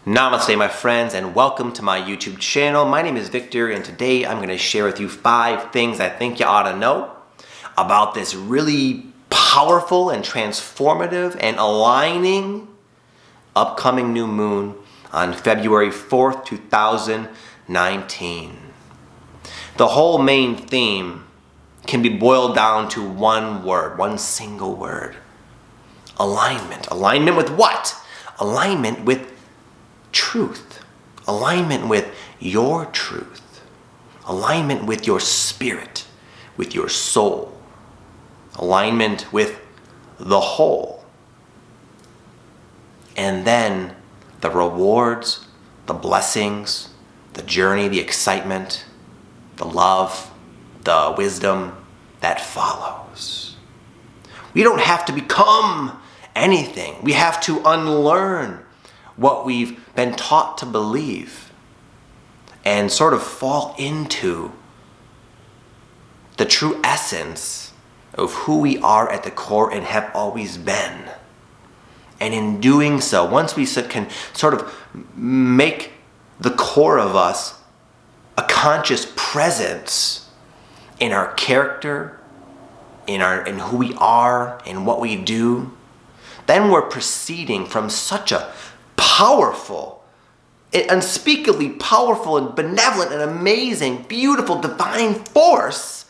Namaste, my friends, and welcome to my YouTube channel. My name is Victor, and today I'm going to share with you 5 things I think you ought to know about this really powerful and transformative and aligning upcoming new moon on February 4th, 2019. The whole main theme can be boiled down to one word, one single word. Alignment. Alignment with what? Alignment with truth. Alignment with your truth. Alignment with your spirit, with your soul. Alignment with the whole. And then the rewards, the blessings, the journey, the excitement, the love, the wisdom that follows. We don't have to become anything. We have to unlearn what we've been taught to believe and sort of fall into the true essence of who we are at the core and have always been. And in doing so, once we can sort of make the core of us a conscious presence in our character, in who we are, in what we do, then we're proceeding from such a powerful, unspeakably powerful and benevolent and amazing, beautiful, divine force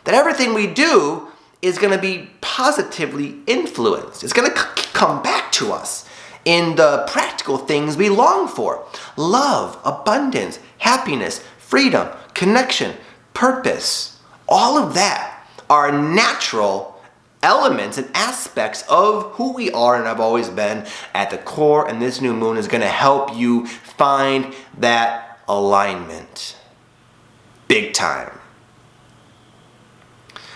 that everything we do is going to be positively influenced. It's going to come back to us in the practical things we long for. Love, abundance, happiness, freedom, connection, purpose. All of that are natural elements and aspects of who we are and have always been at the core, and this new moon is going to help you find that alignment. Big time.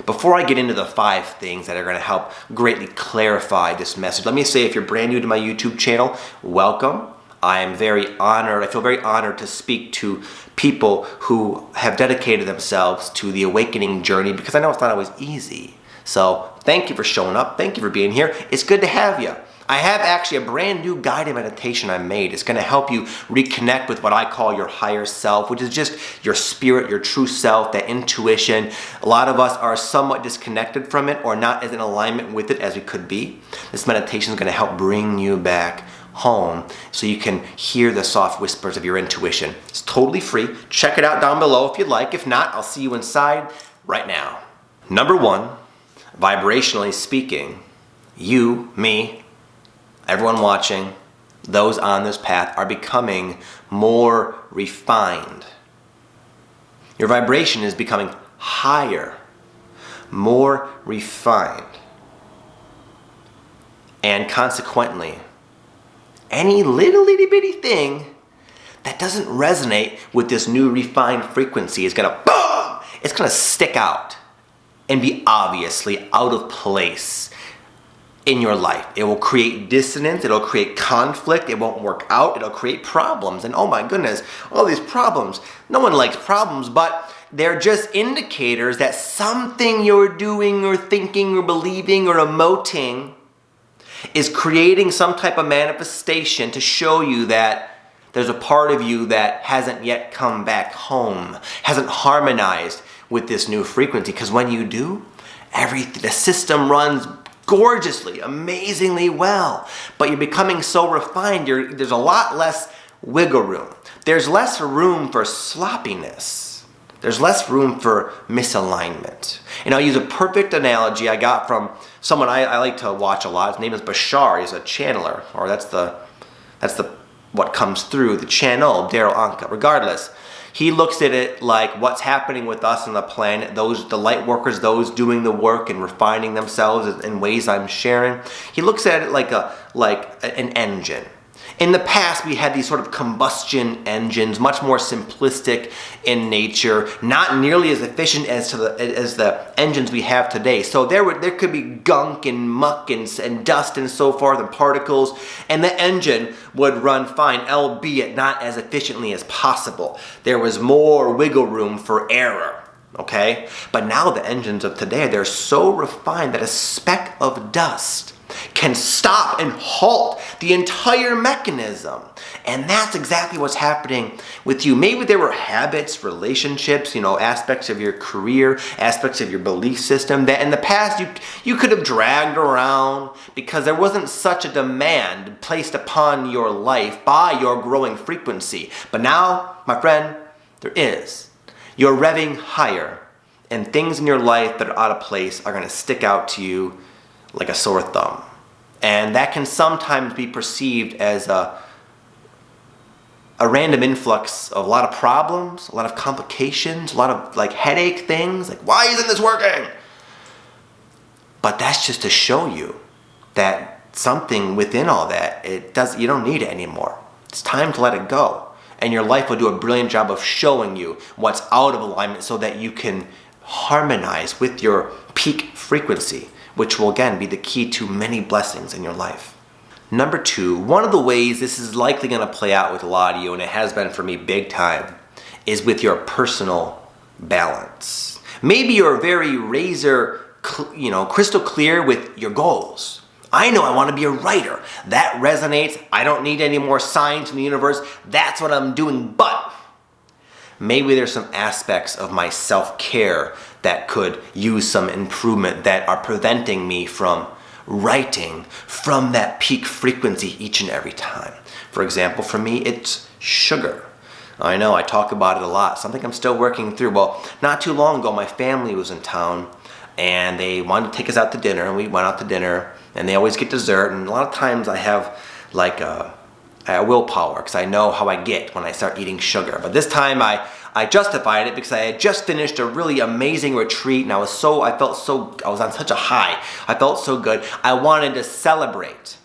Before I get into the 5 things that are going to help greatly clarify this message, let me say, if you're brand new to my YouTube channel, welcome. I am very honored. I feel very honored to speak to people who have dedicated themselves to the awakening journey, because I know it's not always easy. So thank you for showing up. Thank you for being here. It's good to have you. I have actually a brand new guided meditation I made. It's going to help you reconnect with what I call your higher self, which is just your spirit, your true self, that intuition. A lot of us are somewhat disconnected from it or not as in alignment with it as we could be. This meditation is going to help bring you back home so you can hear the soft whispers of your intuition. It's totally free. Check it out down below if you'd like. If not, I'll see you inside right now. Number 1. Vibrationally speaking, you, me, everyone watching, those on this path are becoming more refined. Your vibration is becoming higher, more refined. And consequently, any little itty bitty thing that doesn't resonate with this new refined frequency is gonna boom! It's gonna stick out and be obviously out of place in your life. It will create dissonance, it'll create conflict, it won't work out, it'll create problems. And oh my goodness, all these problems. No one likes problems, but they're just indicators that something you're doing or thinking or believing or emoting is creating some type of manifestation to show you that there's a part of you that hasn't yet come back home, hasn't harmonized with this new frequency. Because when you do, the system runs gorgeously, amazingly well. But you're becoming so refined, there's a lot less wiggle room. There's less room for sloppiness. There's less room for misalignment. And I'll use a perfect analogy I got from someone I like to watch a lot. His name is Bashar. He's a channeler, or that's what comes through the channel, Daryl Anka. Regardless, he looks at it like what's happening with us on the planet, the light workers, those doing the work and refining themselves in ways I'm sharing. He looks at it like an engine. In the past, we had these sort of combustion engines, much more simplistic in nature, not nearly as efficient as the engines we have today. So there could be gunk and muck and dust and so forth and particles, and the engine would run fine, albeit not as efficiently as possible. There was more wiggle room for error. Okay? But now the engines of today, they're so refined that a speck of dust can stop and halt the entire mechanism. And that's exactly what's happening with you. Maybe there were habits, relationships, aspects of your career, aspects of your belief system that in the past you could have dragged around because there wasn't such a demand placed upon your life by your growing frequency. But now, my friend, there is. You're revving higher, and things in your life that are out of place are going to stick out to you like a sore thumb. And that can sometimes be perceived as a random influx of a lot of problems, a lot of complications, a lot of headache things, why isn't this working? But that's just to show you that something within all that, you don't need it anymore. It's time to let it go. And your life will do a brilliant job of showing you what's out of alignment so that you can harmonize with your peak frequency, which will again be the key to many blessings in your life. Number 2, one of the ways this is likely going to play out with a lot of you, and it has been for me big time, is with your personal balance. Maybe you're very crystal clear with your goals. I know I want to be a writer. That resonates. I don't need any more signs from the universe. That's what I'm doing. But maybe there's some aspects of my self-care that could use some improvement that are preventing me from writing from that peak frequency each and every time. For example, for me, it's sugar. I know I talk about it a lot, something I'm still working through. Well, not too long ago, my family was in town and they wanted to take us out to dinner, and we went out to dinner, and they always get dessert, and a lot of times I have a willpower because I know how I get when I start eating sugar. But this time I justified it because I had just finished a really amazing retreat, and I was on such a high. I felt so good. I wanted to celebrate.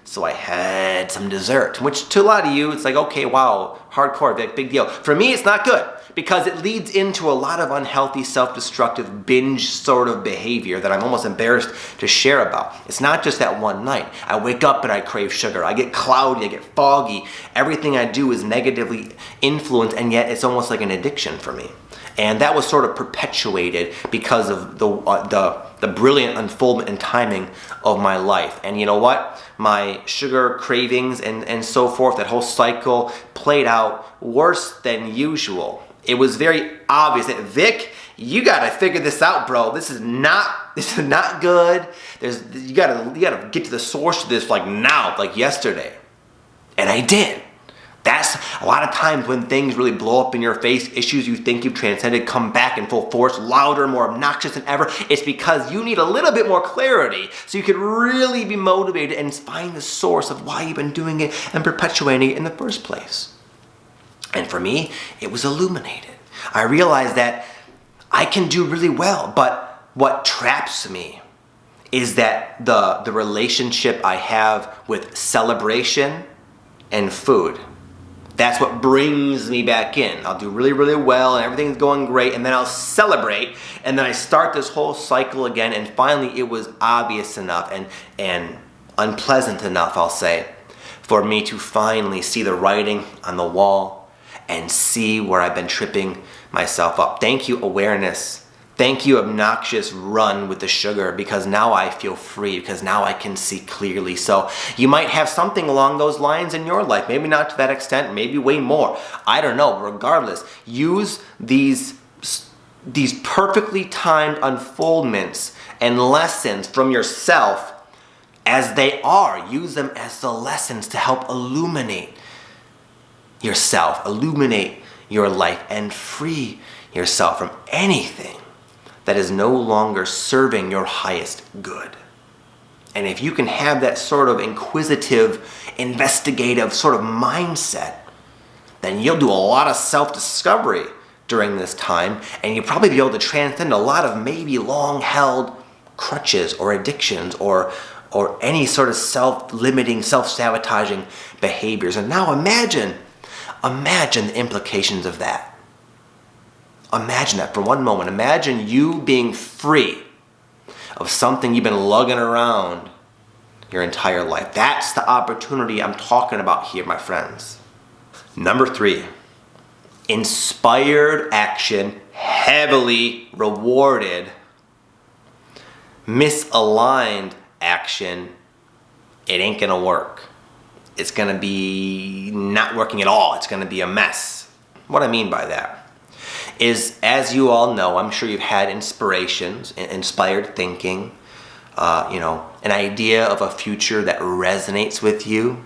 So I had some dessert, which to a lot of you, it's okay, wow, hardcore, big deal. For me, it's not good because it leads into a lot of unhealthy, self-destructive, binge sort of behavior that I'm almost embarrassed to share about. It's not just that one night. I wake up and I crave sugar. I get cloudy, I get foggy. Everything I do is negatively influenced, and yet it's almost like an addiction for me. And that was sort of perpetuated because of the brilliant unfoldment and timing of my life. And you know what? My sugar cravings and so forth, that whole cycle played out worse than usual. It was very obvious that, Vic, you gotta figure this out, bro. This is not good. You gotta get to the source of this now, yesterday. And I did. That's a lot of times when things really blow up in your face, issues you think you've transcended come back in full force, louder, more obnoxious than ever. It's because you need a little bit more clarity so you can really be motivated and find the source of why you've been doing it and perpetuating it in the first place. And for me, it was illuminated. I realized that I can do really well, but what traps me is that the relationship I have with celebration and food. That's what brings me back in. I'll do really, really well and everything's going great, and then I'll celebrate, and then I start this whole cycle again, and finally it was obvious enough and unpleasant enough, I'll say, for me to finally see the writing on the wall and see where I've been tripping myself up. Thank you, awareness. Thank you, obnoxious run with the sugar, because now I feel free, because now I can see clearly. So you might have something along those lines in your life. Maybe not to that extent, maybe way more. I don't know. Regardless, use these perfectly timed unfoldments and lessons from yourself as they are. Use them as the lessons to help illuminate yourself, illuminate your life, and free yourself from anything that is no longer serving your highest good. And if you can have that sort of inquisitive, investigative sort of mindset, then you'll do a lot of self-discovery during this time, and you'll probably be able to transcend a lot of maybe long-held crutches or addictions or any sort of self-limiting, self-sabotaging behaviors. And now imagine the implications of that. Imagine that for one moment. Imagine you being free of something you've been lugging around your entire life. That's the opportunity I'm talking about here, my friends. Number 3, inspired action, heavily rewarded. Misaligned action, it ain't gonna work. it's going to be not working at all. It's going to be a mess. What I mean by that is, as you all know, I'm sure you've had inspirations, inspired thinking, an idea of a future that resonates with you.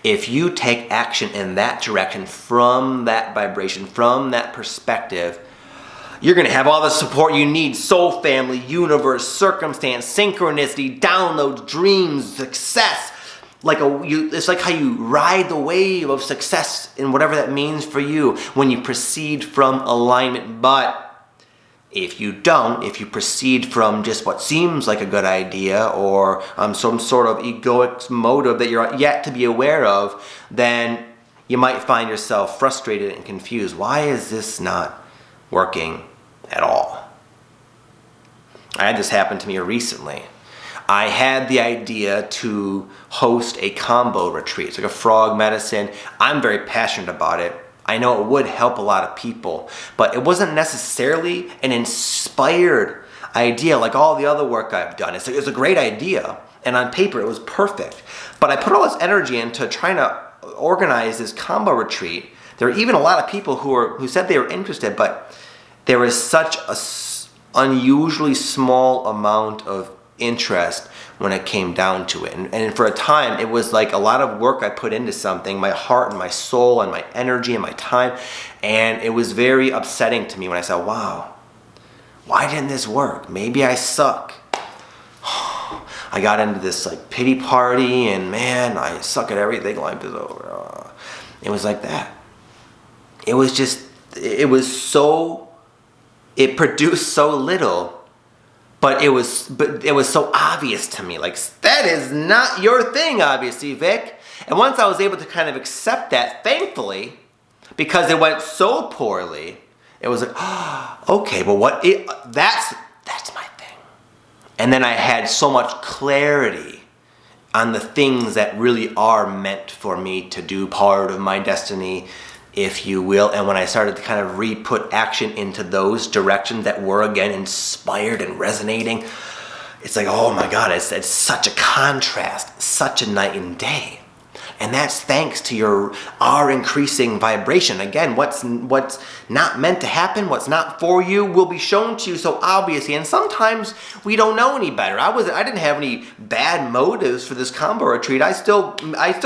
If you take action in that direction, from that vibration, from that perspective, you're going to have all the support you need: soul family, universe, circumstance, synchronicity, downloads, dreams, success. It's like how you ride the wave of success in whatever that means for you when you proceed from alignment. But if you don't, if you proceed from just what seems like a good idea, or some sort of egoic motive that you're yet to be aware of, then you might find yourself frustrated and confused. Why is this not working at all? I had this happen to me recently. I had the idea to host a combo retreat. It's like a frog medicine. I'm very passionate about it. I know it would help a lot of people, but it wasn't necessarily an inspired idea like all the other work I've done. It's a great idea, and on paper it was perfect. But I put all this energy into trying to organize this combo retreat. There were even a lot of people who said they were interested, but there was such a unusually small amount of interest when it came down to it. And for a time, it was like a lot of work I put into something, my heart and my soul and my energy and my time, and it was very upsetting to me when I said, wow, why didn't this work? Maybe I suck. I got into this like pity party, and man, I suck at everything. Life is over. It was like that. It produced so little. But it was so obvious to me, like, that is not your thing, obviously, Vic. And once I was able to kind of accept that, thankfully, because it went so poorly, it was like, oh, okay, but that's my thing. And then I had so much clarity on the things that really are meant for me to do, part of my destiny, if you will. And when I started to kind of put action into those directions that were again inspired and resonating, it's like, oh my God, it's such a contrast, such a night and day. And that's thanks to our increasing vibration. Again, what's not meant to happen, what's not for you, will be shown to you so obviously. And sometimes we don't know any better. I didn't have any bad motives for this combo retreat. I still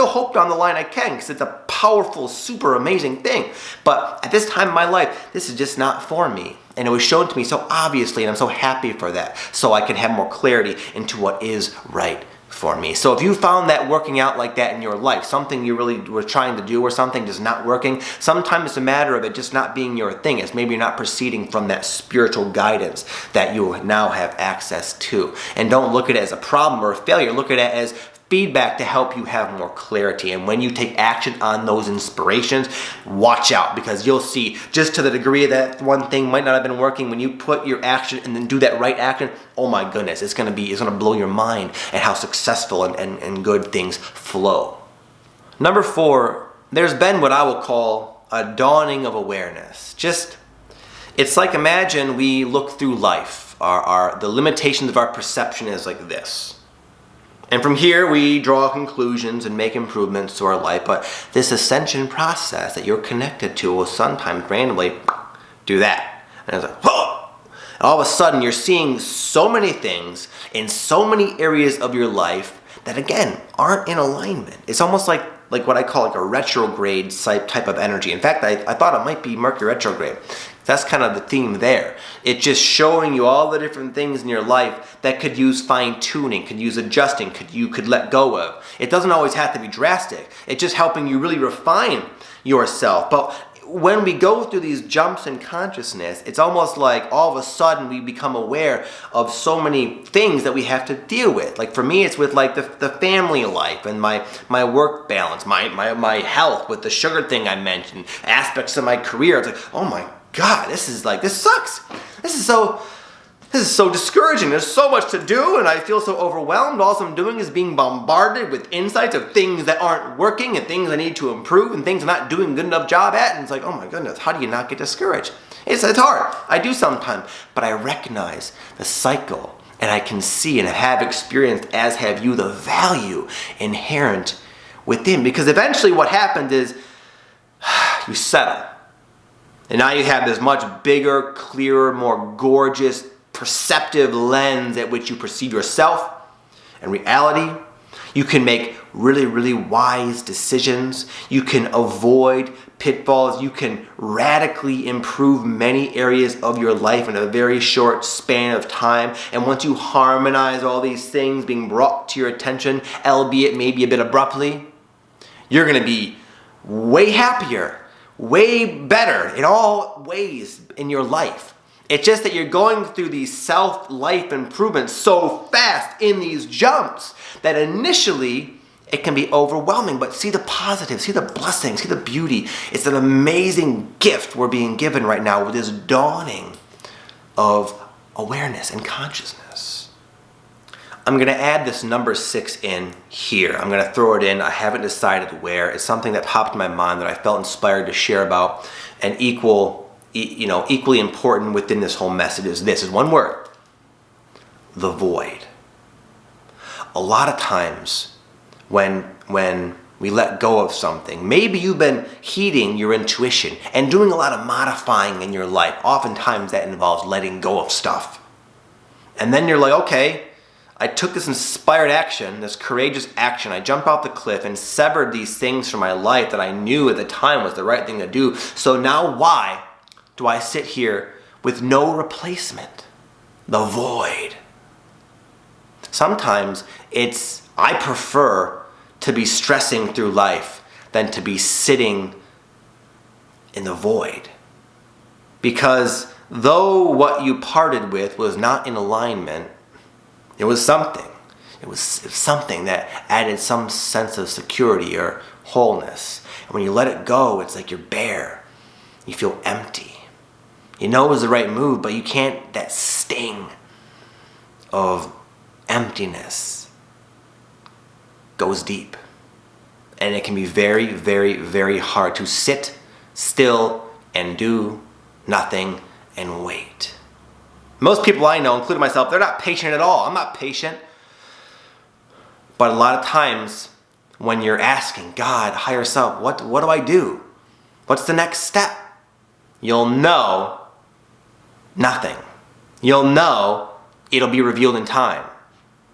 hope down the line I can, because it's a powerful, super amazing thing. But at this time in my life, this is just not for me. And it was shown to me so obviously, and I'm so happy for that, so I can have more clarity into what is right for me. So if you found that working out like that in your life, something you really were trying to do or something just not working, sometimes it's a matter of it just not being your thing. It's maybe you're not proceeding from that spiritual guidance that you now have access to. And don't look at it as a problem or a failure. Look at it as feedback to help you have more clarity. And when you take action on those inspirations, watch out, because you'll see, just to the degree that one thing might not have been working, when you put your action and then do that right action, oh my goodness, it's gonna blow your mind at how successful and good things flow. Number 4, there's been what I will call a dawning of awareness. It's like, imagine we look through life. The limitations of our perception is like this. And from here, we draw conclusions and make improvements to our life. But this ascension process that you're connected to will sometimes randomly do that. And it's like, whoa! And all of a sudden, you're seeing so many things in so many areas of your life that, again, aren't in alignment. It's almost like what I call like a retrograde type of energy. In fact, I thought it might be Mercury retrograde. That's kind of the theme there. It's just showing you all the different things in your life that could use fine-tuning, could use adjusting, you could let go of. It doesn't always have to be drastic. It's just helping you really refine yourself. But when we go through these jumps in consciousness, it's almost like all of a sudden we become aware of so many things that we have to deal with. Like for me, it's with like the family life and my work balance, my health, with the sugar thing I mentioned, aspects of my career. It's like, oh my God, this sucks. This is so discouraging. There's so much to do, and I feel so overwhelmed. All I'm doing is being bombarded with insights of things that aren't working and things I need to improve and things I'm not doing a good enough job at. And it's like, oh my goodness, how do you not get discouraged? It's hard. I do sometimes, but I recognize the cycle, and I can see and have experienced, as have you, the value inherent within. Because eventually what happens is you settle. And now you have this much bigger, clearer, more gorgeous, perceptive lens at which you perceive yourself and reality. You can make really, really wise decisions. You can avoid pitfalls. You can radically improve many areas of your life in a very short span of time. And once you harmonize all these things being brought to your attention, albeit maybe a bit abruptly, you're going to be way happier, way better in all ways in your life. It's just that you're going through these self-life improvements so fast in these jumps that initially it can be overwhelming. But see the positive, see the blessing, see the beauty. It's an amazing gift we're being given right now with this dawning of awareness and consciousness. I'm going to add this number 6 in here. I'm going to throw it in. I haven't decided where. It's something that popped in my mind that I felt inspired to share about, and equally important within this whole message is this, is one word: the void. A lot of times when we let go of something, maybe you've been heeding your intuition and doing a lot of modifying in your life. Oftentimes that involves letting go of stuff. And then you're like, okay, I took this inspired action, this courageous action. I jumped off the cliff and severed these things from my life that I knew at the time was the right thing to do. So now why do I sit here with no replacement? The void. Sometimes I prefer to be stressing through life than to be sitting in the void. Because though what you parted with was not in alignment, it was something. It was something that added some sense of security or wholeness. And when you let it go, it's like you're bare. You feel empty. You know it was the right move, but you can't, that sting of emptiness goes deep. And it can be very, very, very hard to sit still and do nothing and wait. Most people I know, including myself, they're not patient at all. I'm not patient. But a lot of times when you're asking God, higher self, what do I do? What's the next step? You'll know nothing. You'll know it'll be revealed in time.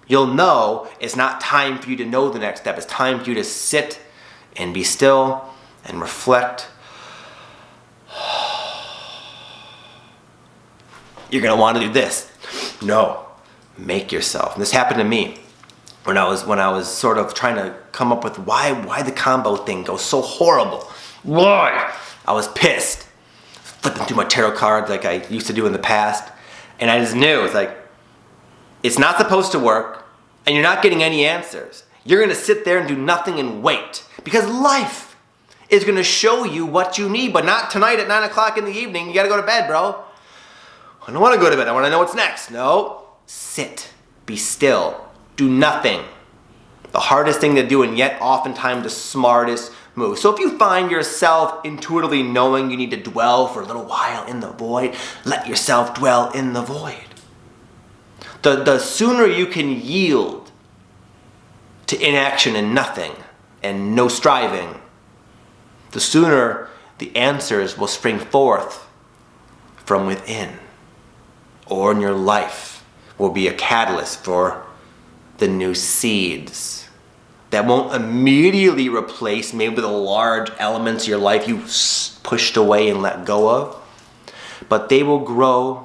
You'll know it's not time for you to know the next step. It's time for you to sit and be still and reflect. You're going to want to do this. No, make yourself. And this happened to me when I was sort of trying to come up with why the combo thing goes so horrible. Why? I was pissed. Flipping through my tarot cards like I used to do in the past. And I just knew, it's like, it's not supposed to work, and you're not getting any answers. You're going to sit there and do nothing and wait. Because life is going to show you what you need, but not tonight at 9 o'clock in the evening. You got to go to bed, bro. I don't want to go to bed. I want to know what's next. No. Sit. Be still. Do nothing. The hardest thing to do, and yet oftentimes the smartest move. So if you find yourself intuitively knowing you need to dwell for a little while in the void, let yourself dwell in the void. The sooner you can yield to inaction and nothing and no striving, the sooner the answers will spring forth from within, or in your life will be a catalyst for the new seeds that won't immediately replace maybe the large elements of your life you pushed away and let go of, but they will grow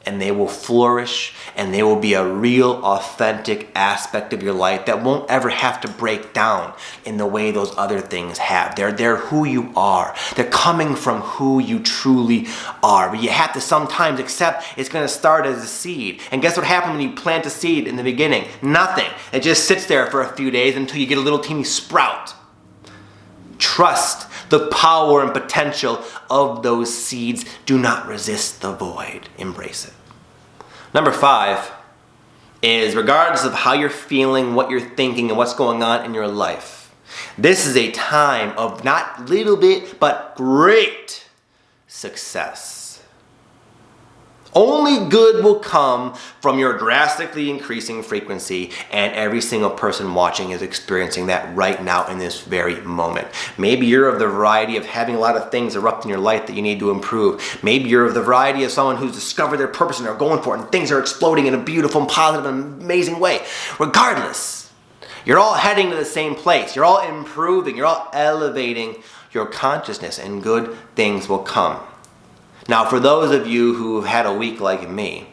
and they will flourish and they will be a real authentic aspect of your life that won't ever have to break down in the way those other things have. They're who you are. They're coming from who you truly are. But you have to sometimes accept it's going to start as a seed. And guess what happens when you plant a seed in the beginning? Nothing. It just sits there for a few days until you get a little teeny sprout. Trust the power and potential of those seeds. Do not resist the void. Embrace it. Number 5 is, regardless of how you're feeling, what you're thinking, and what's going on in your life, this is a time of not little bit, but great success. Only good will come from your drastically increasing frequency, and every single person watching is experiencing that right now in this very moment. Maybe you're of the variety of having a lot of things erupt in your life that you need to improve. Maybe you're of the variety of someone who's discovered their purpose and are going for it, and things are exploding in a beautiful and positive and amazing way. Regardless, you're all heading to the same place. You're all improving. You're all elevating your consciousness, and good things will come. Now, for those of you who have had a week like me,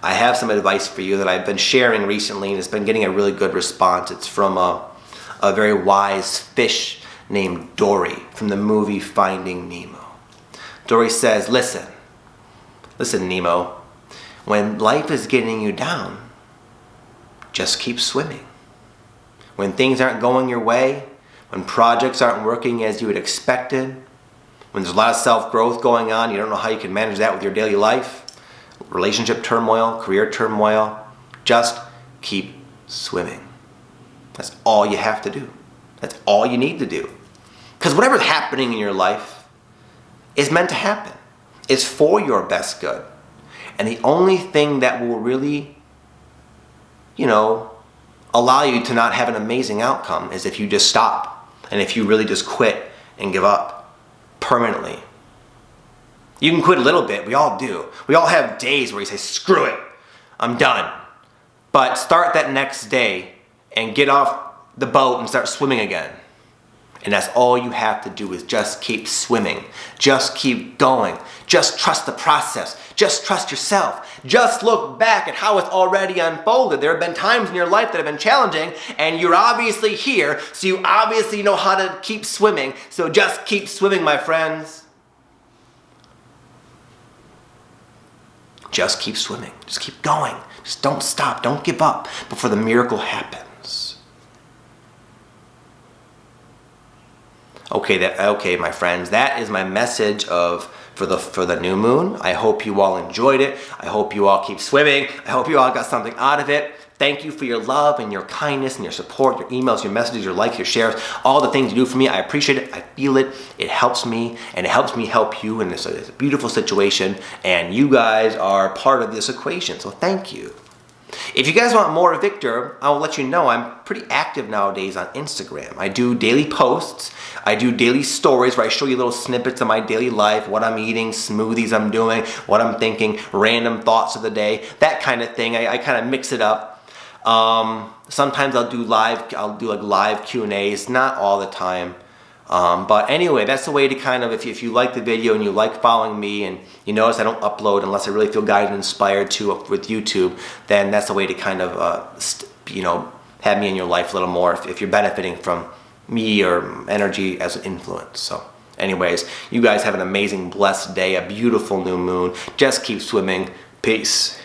I have some advice for you that I've been sharing recently, and it's been getting a really good response. It's from a very wise fish named Dory from the movie Finding Nemo. Dory says, listen, Nemo, when life is getting you down, just keep swimming. When things aren't going your way, when projects aren't working as you had expected, when there's a lot of self-growth going on, you don't know how you can manage that with your daily life, relationship turmoil, career turmoil, just keep swimming. That's all you have to do. That's all you need to do. Because whatever's happening in your life is meant to happen. It's for your best good. And the only thing that will really, allow you to not have an amazing outcome is if you just stop, and if you really just quit and give up permanently. You can quit a little bit. We all do. We all have days where you say, screw it, I'm done. But start that next day and get off the boat and start swimming again. And that's all you have to do is just keep swimming. Just keep going. Just trust the process. Just trust yourself. Just look back at how it's already unfolded. There have been times in your life that have been challenging, and you're obviously here, so you obviously know how to keep swimming. So just keep swimming, my friends. Just keep swimming. Just keep going. Just don't stop. Don't give up before the miracle happens. Okay, my friends, that is my message for the new moon. I hope you all enjoyed it. I hope you all keep swimming. I hope you all got something out of it. Thank you for your love and your kindness and your support, your emails, your messages, your likes, your shares, all the things you do for me. I appreciate it. I feel it. It helps me, and it helps me help you. And it's a beautiful situation, and you guys are part of this equation. So thank you. If you guys want more of Victor, I will let you know I'm pretty active nowadays on Instagram. I do daily posts. I do daily stories where I show you little snippets of my daily life, what I'm eating, smoothies I'm doing, what I'm thinking, random thoughts of the day, that kind of thing. I kind of mix it up. Sometimes I'll do live Q&As, not all the time. But anyway, that's the way to kind of, if you like the video and you like following me, and you notice I don't upload unless I really feel guided and inspired to with YouTube, then that's the way to kind of, have me in your life a little more if you're benefiting from me or energy as an influence. So anyways, you guys have an amazing, blessed day, a beautiful new moon. Just keep swimming. Peace.